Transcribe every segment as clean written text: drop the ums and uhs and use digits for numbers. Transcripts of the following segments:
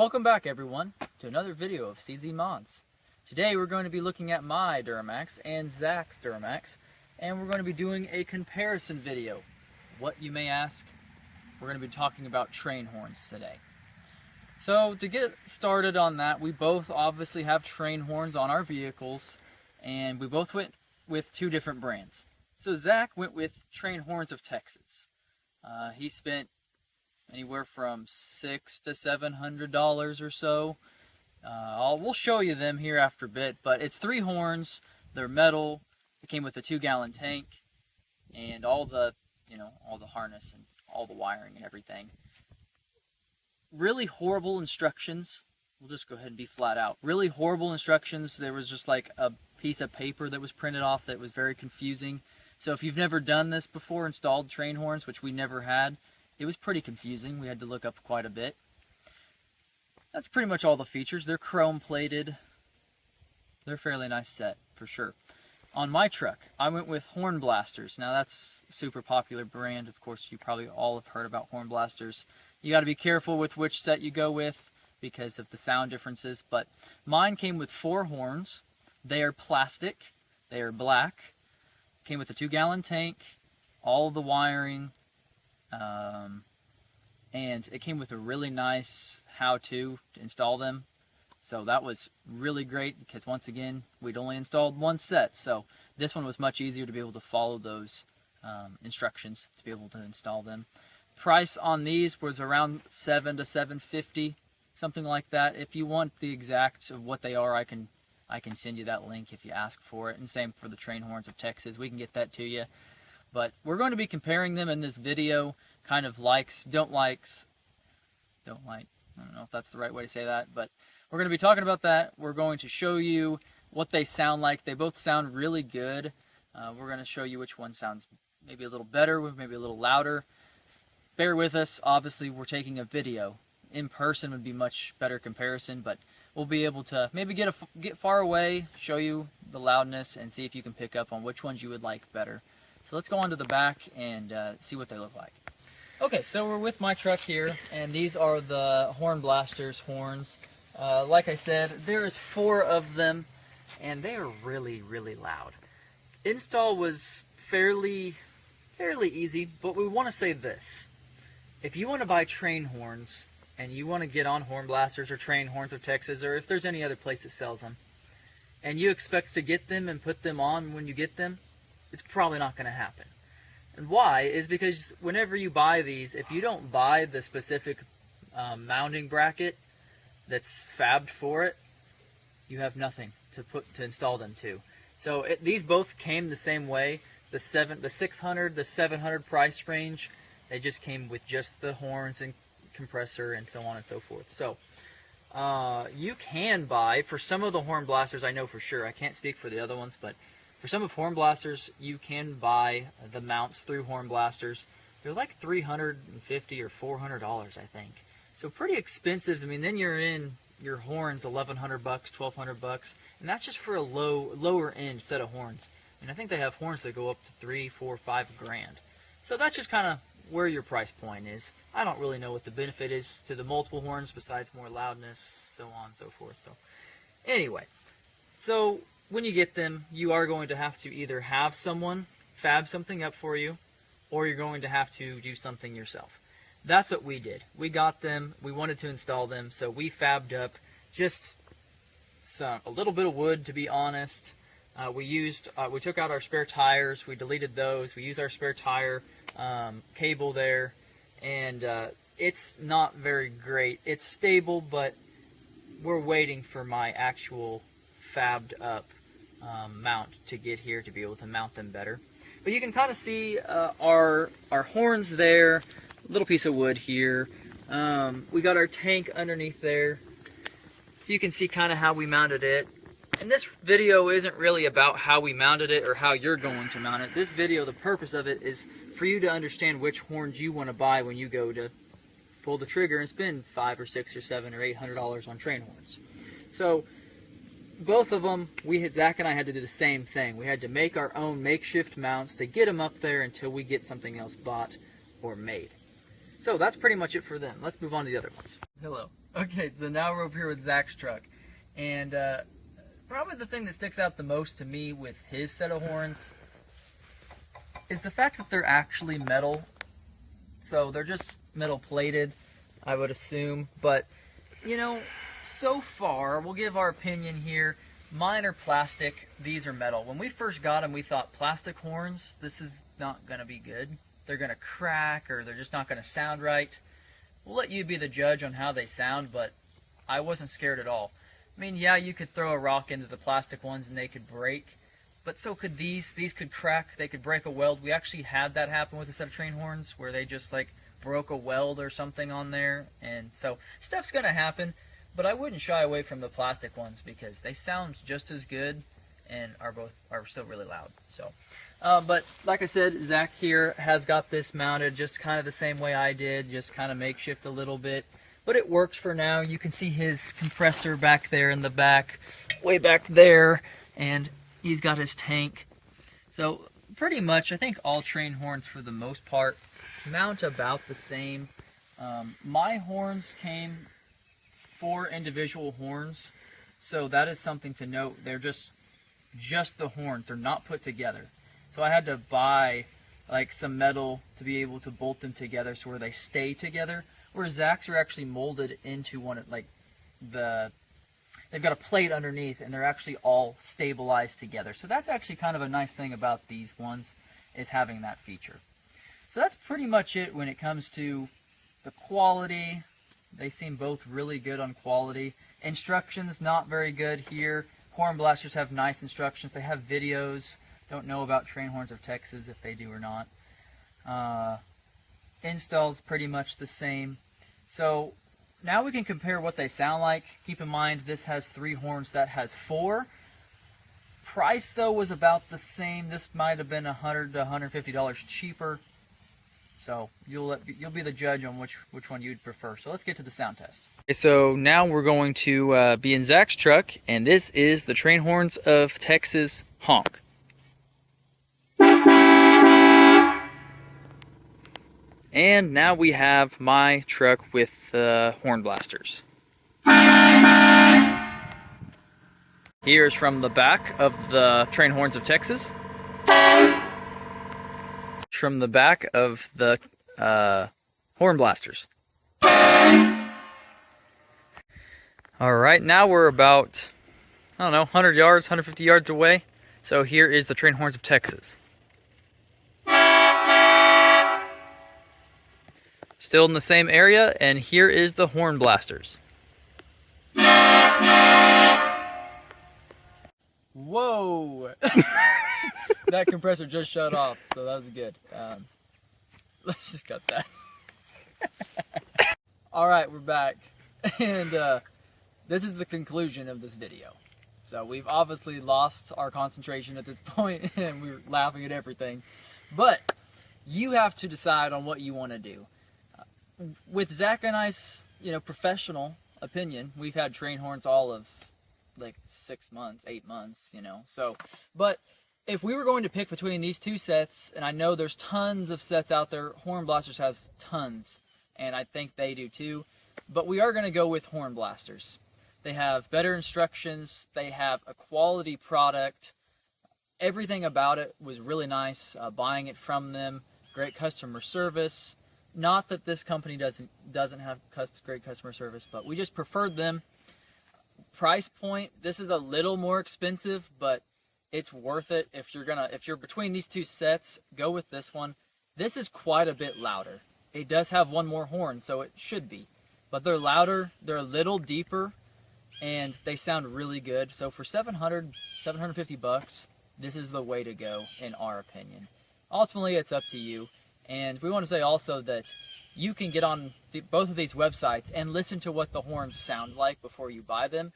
Welcome back everyone to another video of CZ Mods. Today we're going to be looking at my Duramax and Zach's Duramax, and we're going to be doing a comparison video. What, you may ask? We're going to be talking about Trainhorns today. So to get started on that, we both obviously have Trainhorns on our vehicles, and we both went with two different brands. So Zach went with Trainhorns of Texas. He spent anywhere from $600 to $700 or so. We'll show you them here after a bit, but it's 3 horns. They're metal. It came with a 2-gallon tank and all the harness and all the wiring and everything. Really horrible instructions. We'll just go ahead and be flat out. Really horrible instructions. There was just like a piece of paper that was printed off that was very confusing. So if you've never done this before, installed Trainhorns, which we never had, it was pretty confusing. We had to look up quite a bit. That's pretty much all the features. They're chrome plated. They're a fairly nice set, for sure. On my truck, I went with Hornblasters. Now that's a super popular brand. Of course, you probably all have heard about Hornblasters. You got to be careful with which set you go with because of the sound differences. But mine came with 4 horns. They are plastic. They are black. Came with a 2-gallon tank. All of the wiring. And it came with a really nice how-to install them. So that was really great because once again, we'd only installed one set. So this one was much easier to be able to follow those instructions to be able to install them. Price on these was around $700 to $750, something like that. If you want the exact of what they are, I can send you that link if you ask for it. And same for the Trainhorns of Texas. We can get that to you. But we're going to be comparing them in this video, kind of likes, don't likes, don't like. I don't know if that's the right way to say that, but we're going to be talking about that. We're going to show you what they sound like. They both sound really good. We're going to show you which one sounds maybe a little better, maybe a little louder. Bear with us. Obviously, we're taking a video. In person would be much better comparison, but we'll be able to maybe get far away, show you the loudness, and see if you can pick up on which ones you would like better. So let's go on to the back and see what they look like. Okay, so we're with my truck here, and these are the Hornblasters horns. Like I said, there's 4 of them, and they are really, really loud. Install was fairly easy, but we want to say this. If you want to buy Trainhorns, and you want to get on Hornblasters or Trainhorns of Texas, or if there's any other place that sells them, and you expect to get them and put them on when you get them, it's probably not going to happen. And why is because whenever you buy these, if you don't buy the specific mounting bracket that's fabbed for it, you have nothing to install them to. So these both came the same way. The 600, the 700 price range, they just came with just the horns and compressor and so on and so forth. So you can buy, for some of the Hornblasters, I know for sure, I can't speak for the other ones, but for some of Hornblasters, you can buy the mounts through Hornblasters. They're like $350 or $400, I think. So pretty expensive. I mean, then you're in your horns $1,100, $1,200, and that's just for a lower end set of horns. And I think they have horns that go up to $3, $4, $5 grand. So that's just kind of where your price point is. I don't really know what the benefit is to the multiple horns besides more loudness, so on and so forth. So anyway, so when you get them, you are going to have to either have someone fab something up for you, or you're going to have to do something yourself. That's what we did. We got them, we wanted to install them, so we fabbed up just a little bit of wood, to be honest. We took out our spare tires, we deleted those, we used our spare tire cable there, and it's not very great. It's stable, but we're waiting for my actual fabbed up mount to get here to be able to mount them better. But you can kind of see our horns there, a little piece of wood here. We got our tank underneath there, so you can see kind of how we mounted it. And this video isn't really about how we mounted it or how you're going to mount it. This video, the purpose of it is for you to understand which horns you want to buy when you go to pull the trigger and spend $5 or $6 or $7 or $800 on Trainhorns. So both of them, Zach and I had to do the same thing. We had to make our own makeshift mounts to get them up there until we get something else bought or made. So that's pretty much it for them. Let's move on to the other ones. Hello. Okay, so now we're over here with Zach's truck. And probably the thing that sticks out the most to me with his set of horns is the fact that they're actually metal. So they're just metal plated, I would assume. But, you know, so far, we'll give our opinion here. Mine are plastic, these are metal. When we first got them, we thought plastic horns, this is not going to be good. They're going to crack, or they're just not going to sound right. We'll let you be the judge on how they sound, but I wasn't scared at all. I mean, yeah, you could throw a rock into the plastic ones and they could break, but so could these. These could crack, they could break a weld. We actually had that happen with a set of Trainhorns, where they just like broke a weld or something on there, and so stuff's going to happen. But I wouldn't shy away from the plastic ones because they sound just as good and are still really loud. So, but like I said, Zach here has got this mounted just kind of the same way I did, just kind of makeshift a little bit. But it works for now. You can see his compressor back there in the back, way back there, and he's got his tank. So pretty much, I think all Trainhorns for the most part mount about the same. My horns came 4 individual horns, so that is something to note. They're just the horns, they're not put together. So I had to buy like some metal to be able to bolt them together so where they stay together, where Zach's are actually molded into one of like they've got a plate underneath and they're actually all stabilized together. So that's actually kind of a nice thing about these ones, is having that feature. So that's pretty much it when it comes to the quality. They seem both really good on quality. Instructions, not very good here. Hornblasters have nice instructions. They have videos. Don't know about Trainhorns of Texas if they do or not. Installs pretty much the same. So now we can compare what they sound like. Keep in mind this has 3 horns, that has 4. Price though was about the same. This might have been $100 to $150 cheaper. So you'll be the judge on which one you'd prefer. So let's get to the sound test. Okay, so now we're going to be in Zach's truck, and this is the Trainhorns of Texas Honk. And now we have my truck with the Hornblasters. Here's from the back of the Trainhorns of Texas. From the back of the Hornblasters. Alright, now we're about, I don't know, 100 yards, 150 yards away. So here is the Trainhorns of Texas. Still in the same area, and here is the Hornblasters. Whoa! That compressor just shut off, so that was good. Let's just cut that. Alright, we're back. And this is the conclusion of this video. So we've obviously lost our concentration at this point, and we're laughing at everything. But you have to decide on what you want to do. With Zach and I's, professional opinion, we've had Trainhorns all of like 6 months, 8 months, So, but if we were going to pick between these two sets, and I know there's tons of sets out there, Hornblasters has tons, and I think they do too, but we are going to go with Hornblasters. They have better instructions, they have a quality product, everything about it was really nice, buying it from them, great customer service. Not that this company doesn't have great customer service, but we just preferred them. Price point, this is a little more expensive, but it's worth it. If you're between these two sets, go with this one. This is quite a bit louder. It does have one more horn, so it should be. But they're louder, they're a little deeper, and they sound really good. So for $750, this is the way to go, in our opinion. Ultimately, it's up to you. And we want to say also that you can get on both of these websites and listen to what the horns sound like before you buy them.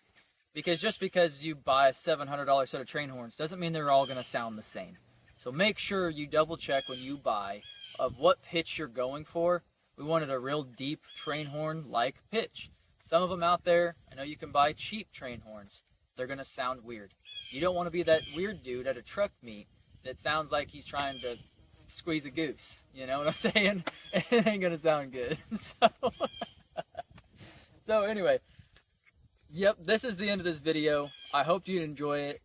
Because just because you buy a $700 set of Trainhorns doesn't mean they're all going to sound the same. So make sure you double check when you buy of what pitch you're going for. We wanted a real deep Trainhorn-like pitch. Some of them out there, I know you can buy cheap Trainhorns. They're going to sound weird. You don't want to be that weird dude at a truck meet that sounds like he's trying to squeeze a goose. You know what I'm saying? It ain't gonna sound good. So anyway, yep, this is the end of this video. I hope you enjoy it.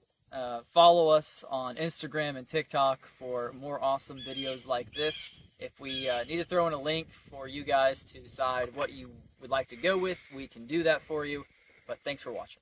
Follow us on Instagram and TikTok for more awesome videos like this. If we need to throw in a link for you guys to decide what you would like to go with, we can do that for you. But thanks for watching.